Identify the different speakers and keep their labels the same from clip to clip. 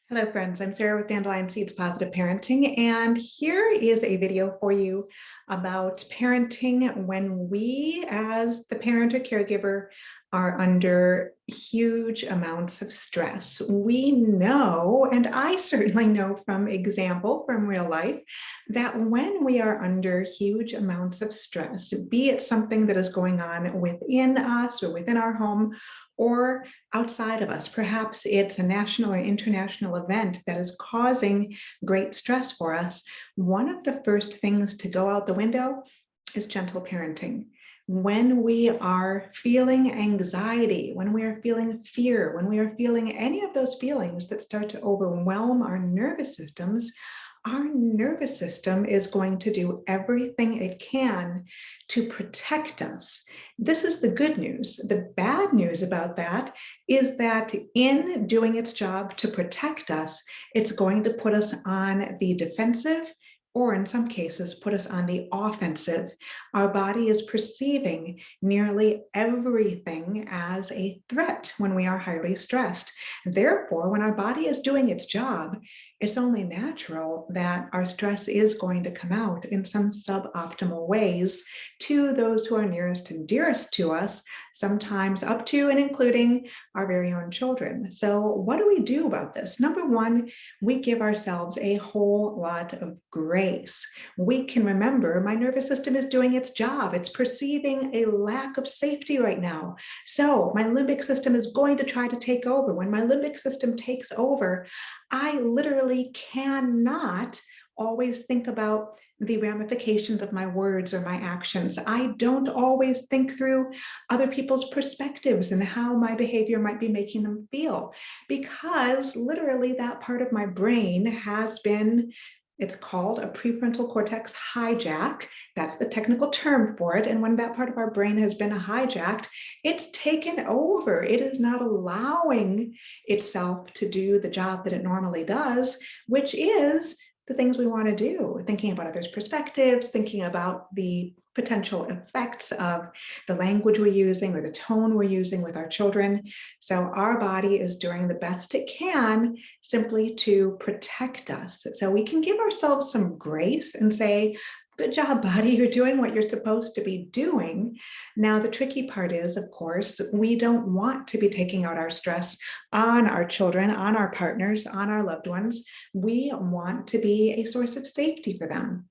Speaker 1: Hello friends, I'm Sarah with Dandelion Seeds Positive Parenting, and here is a video for you about parenting when we as the parent or caregiver are under huge amounts of stress. We know, and I certainly know from example from real life, that when we are under huge amounts of stress, be it something that is going on within us or within our home or outside of us. Perhaps it's a national or international event that is causing great stress for us. One of the first things to go out the window is gentle parenting. When we are feeling anxiety, when we are feeling fear, when we are feeling any of those feelings that start to overwhelm our nervous systems, our nervous system is going to do everything it can to protect us. This is the good news. The bad news about that is that in doing its job to protect us, it's going to put us on the defensive, or in some cases, put us on the offensive. Our body is perceiving nearly everything as a threat when we are highly stressed. Therefore, when our body is doing its job, it's only natural that our stress is going to come out in some suboptimal ways to those who are nearest and dearest to us, sometimes up to and including our very own children. So what do we do about this? Number one, we give ourselves a whole lot of grace. We can remember my nervous system is doing its job. It's perceiving a lack of safety right now. So my limbic system is going to try to take over. When my limbic system takes over, I literally cannot always think about the ramifications of my words or my actions. I don't always think through other people's perspectives and how my behavior might be making them feel, because literally that part of my brain has been, it's called a prefrontal cortex hijack. That's the technical term for it. And when that part of our brain has been hijacked, it's taken over. It is not allowing itself to do the job that it normally does, which is the things we want to do, thinking about others' perspectives, thinking about the potential effects of the language we're using or the tone we're using with our children. So our body is doing the best it can simply to protect us. So we can give ourselves some grace and say, good job, body, you're doing what you're supposed to be doing. Now, the tricky part is, of course, we don't want to be taking out our stress on our children, on our partners, on our loved ones. We want to be a source of safety for them.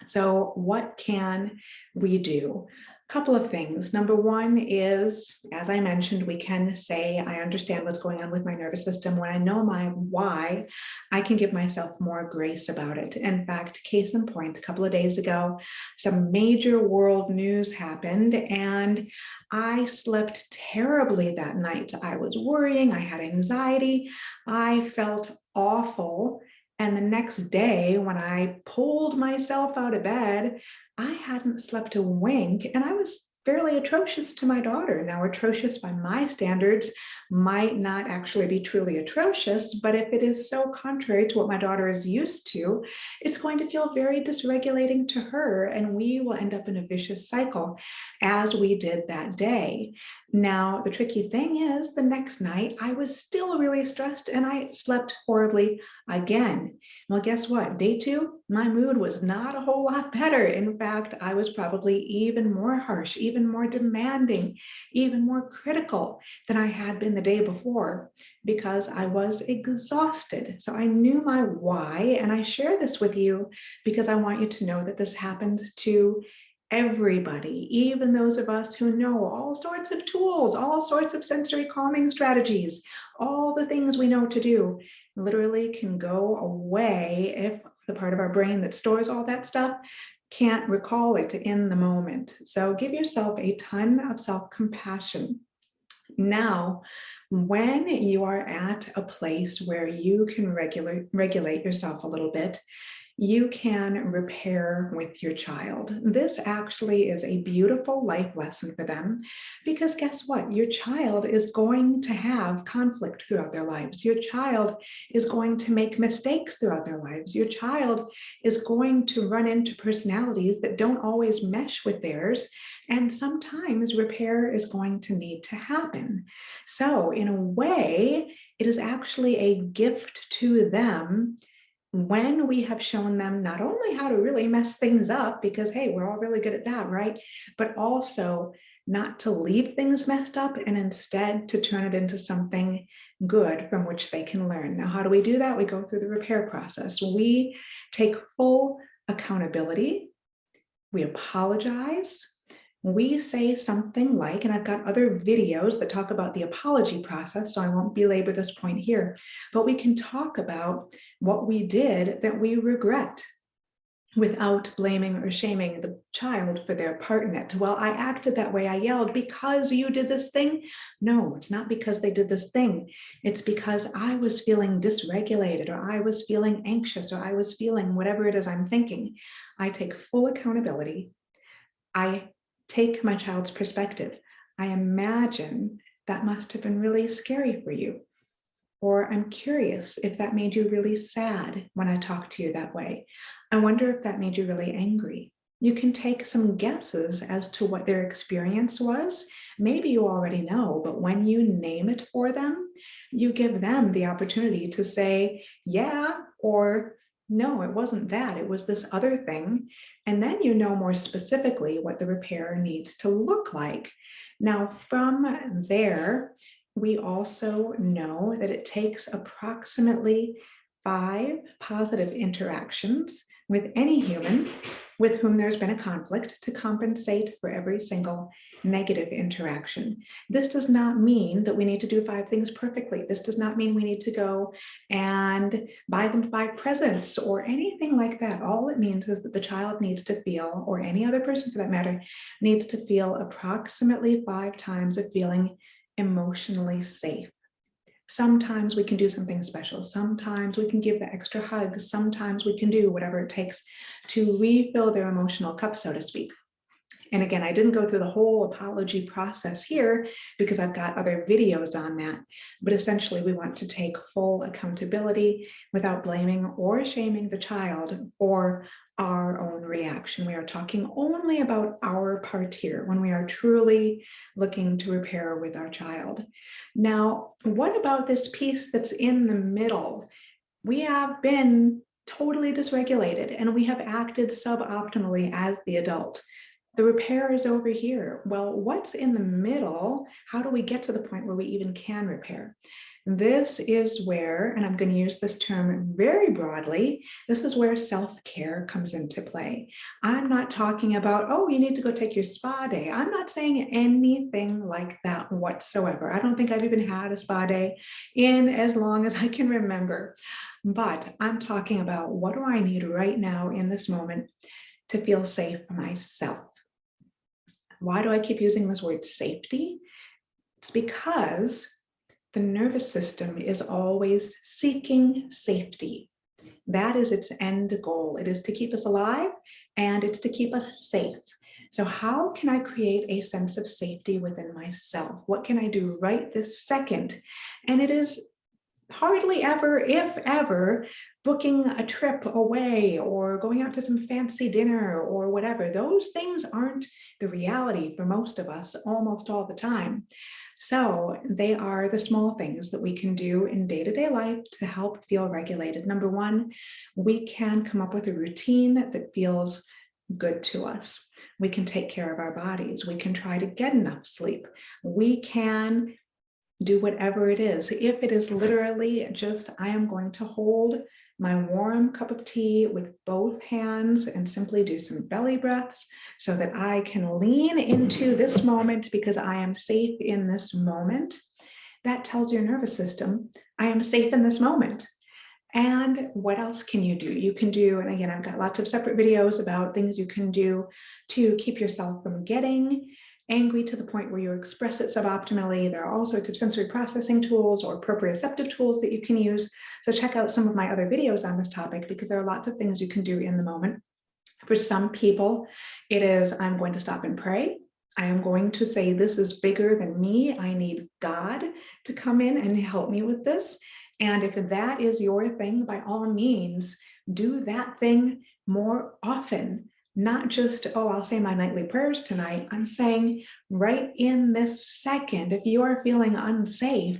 Speaker 1: So what can we do? A couple of things. Number one is, as I mentioned, we can say, I understand what's going on with my nervous system. When I know my why, I can give myself more grace about it. In fact, case in point, a couple of days ago, some major world news happened and I slept terribly that night. I was worrying, I had anxiety, I felt awful. And the next day, when I pulled myself out of bed, I hadn't slept a wink, and I was fairly atrocious to my daughter. Now, atrocious by my standards might not actually be truly atrocious, but if it is so contrary to what my daughter is used to, it's going to feel very dysregulating to her, and we will end up in a vicious cycle, as we did that day. Now, the tricky thing is the next night, I was still really stressed and I slept horribly again. Well, guess what? Day two, my mood was not a whole lot better. In fact, I was probably even more harsh, even more demanding, even more critical than I had been the day before because I was exhausted. So I knew my why, and I share this with you because I want you to know that this happens to everybody, even those of us who know all sorts of tools, all sorts of sensory calming strategies, all the things we know to do literally can go away if the part of our brain that stores all that stuff can't recall it in the moment. So give yourself a ton of self-compassion. Now, when you are at a place where you can regulate yourself a little bit, you can repair with your child. This actually is a beautiful life lesson for them because guess what? Your child is going to have conflict throughout their lives. Your child is going to make mistakes throughout their lives. Your child is going to run into personalities that don't always mesh with theirs. And sometimes repair is going to need to happen. So in a way, it is actually a gift to them when we have shown them not only how to really mess things up, because hey, we're all really good at that, right? But also not to leave things messed up and instead to turn it into something good from which they can learn. Now, how do we do that? We go through the repair process. We take full accountability. We apologize. We say something like, and I've got other videos that talk about the apology process, so I won't belabor this point here, but we can talk about what we did that we regret without blaming or shaming the child for their part in it. Well, I acted that way, I yelled because you did this thing. No, it's not because they did this thing. It's because I was feeling dysregulated, or I was feeling anxious, or I was feeling whatever it is I'm thinking. I take full accountability. I take my child's perspective. I imagine that must have been really scary for you. Or I'm curious if that made you really sad when I talked to you that way. I wonder if that made you really angry. You can take some guesses as to what their experience was. Maybe you already know, but when you name it for them, you give them the opportunity to say, yeah, or no, it wasn't that, it was this other thing. And then you know more specifically what the repair needs to look like. Now, from there, we also know that it takes approximately 5 positive interactions with any human with whom there's been a conflict to compensate for every single negative interaction. This does not mean that we need to do 5 things perfectly. This does not mean we need to go and buy them 5 presents or anything like that. All it means is that the child needs to feel, or any other person for that matter, needs to feel approximately 5 times of feeling emotionally safe. Sometimes we can do something special. Sometimes we can give the extra hug. Sometimes we can do whatever it takes to refill their emotional cup, so to speak. And again, I didn't go through the whole apology process here because I've got other videos on that. But essentially, we want to take full accountability without blaming or shaming the child for our own reaction. We are talking only about our part here when we are truly looking to repair with our child. Now, what about this piece that's in the middle? We have been totally dysregulated and we have acted suboptimally as the adult. The repair is over here. Well, what's in the middle? How do we get to the point where we even can repair? This is where, and I'm going to use this term very broadly, this is where self-care comes into play. I'm not talking about, oh, you need to go take your spa day. I'm not saying anything like that whatsoever. I don't think I've even had a spa day in as long as I can remember. But I'm talking about, what do I need right now in this moment to feel safe for myself? Why do I keep using this word safety? It's because the nervous system is always seeking safety. That is its end goal. It is to keep us alive and it's to keep us safe. So how can I create a sense of safety within myself? What can I do right this second? And it is hardly ever, if ever, booking a trip away or going out to some fancy dinner or whatever. Those things aren't the reality for most of us almost all the time. So they are the small things that we can do in day-to-day life to help feel regulated. Number one, we can come up with a routine that feels good to us. We can take care of our bodies. We can try to get enough sleep. We can do whatever it is. If it is literally just, I am going to hold my warm cup of tea with both hands and simply do some belly breaths so that I can lean into this moment because I am safe in this moment, that tells your nervous system, I am safe in this moment. And what else can you do? You can do, and again, I've got lots of separate videos about things you can do to keep yourself from getting angry to the point where you express it suboptimally. There are all sorts of sensory processing tools or proprioceptive tools that you can use. So check out some of my other videos on this topic because there are lots of things you can do in the moment. For some people, it is, I'm going to stop and pray. I am going to say, this is bigger than me. I need God to come in and help me with this. And if that is your thing, by all means, do that thing more often. Not just, oh, I'll say my nightly prayers tonight. I'm saying right in this second, if you are feeling unsafe,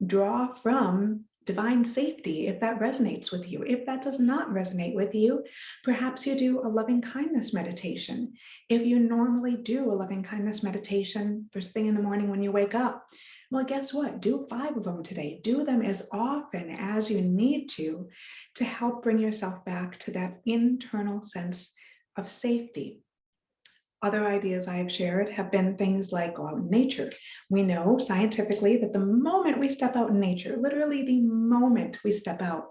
Speaker 1: Draw from divine safety if that resonates with you. If that does not resonate with you, perhaps you do a loving kindness meditation. If you normally do a loving kindness meditation first thing in the morning when you wake up, well, guess what? Do 5 of them today. Do them as often as you need to help bring yourself back to that internal sense of safety. Other ideas I have shared have been things like go out in nature. We know scientifically that the moment we step out in nature, literally the moment we step out,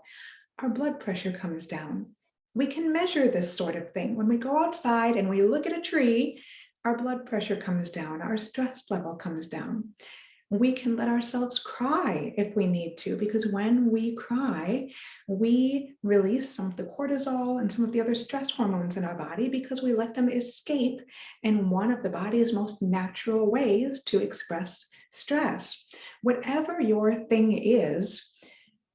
Speaker 1: our blood pressure comes down. We can measure this sort of thing. When we go outside and we look at a tree, our blood pressure comes down, our stress level comes down. We can let ourselves cry if we need to, because when we cry, we release some of the cortisol and some of the other stress hormones in our body because we let them escape in one of the body's most natural ways to express stress. Whatever your thing is,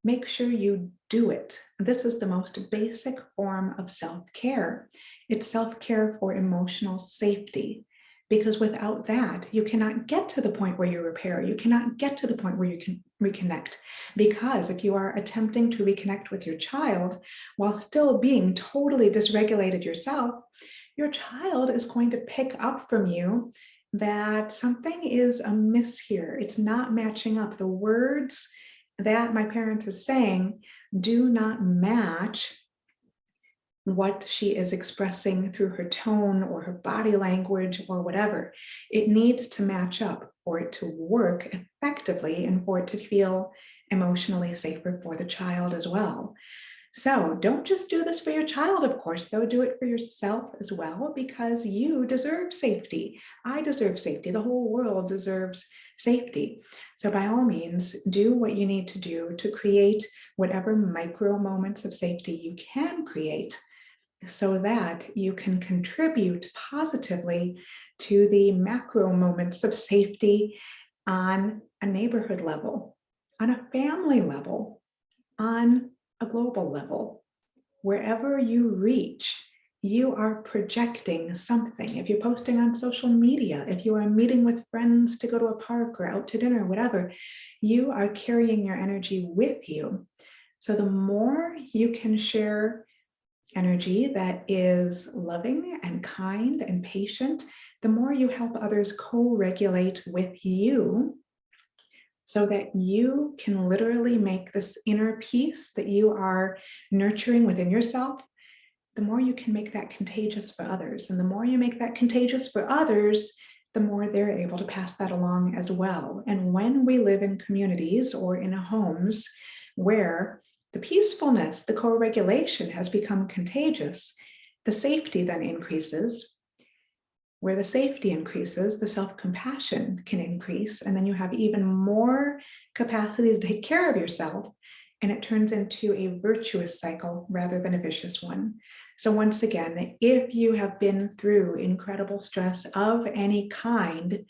Speaker 1: make sure you do it. This is the most basic form of self-care. It's self-care for emotional safety. Because without that, you cannot get to the point where you repair. You cannot get to the point where you can reconnect. Because if you are attempting to reconnect with your child while still being totally dysregulated yourself, your child is going to pick up from you that something is amiss here. It's not matching up. The words that my parent is saying do not match what she is expressing through her tone or her body language or whatever. It needs to match up for it to work effectively and for it to feel emotionally safer for the child as well. So don't just do this for your child, of course, though, do it for yourself as well, because you deserve safety. I deserve safety. The whole world deserves safety. So by all means, do what you need to do to create whatever micro moments of safety you can create so that you can contribute positively to the macro moments of safety on a neighborhood level, on a family level, on a global level. Wherever you reach, you are projecting something. If you're posting on social media, if you are meeting with friends to go to a park or out to dinner, whatever, you are carrying your energy with you. So the more you can share energy that is loving and kind and patient, the more you help others co-regulate with you so that you can literally make this inner peace that you are nurturing within yourself, the more you can make that contagious for others. And the more you make that contagious for others, the more they're able to pass that along as well. And when we live in communities or in homes where the peacefulness, the co-regulation has become contagious, the safety then increases. Where the safety increases, the self-compassion can increase, and then you have even more capacity to take care of yourself, and it turns into a virtuous cycle rather than a vicious one. So once again, if you have been through incredible stress of any kind,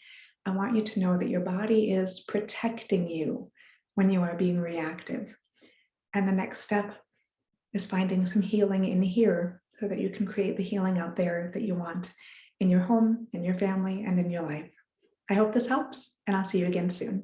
Speaker 1: I want you to know that your body is protecting you when you are being reactive. And the next step is finding some healing in here so that you can create the healing out there that you want in your home, in your family, and in your life. I hope this helps, and I'll see you again soon.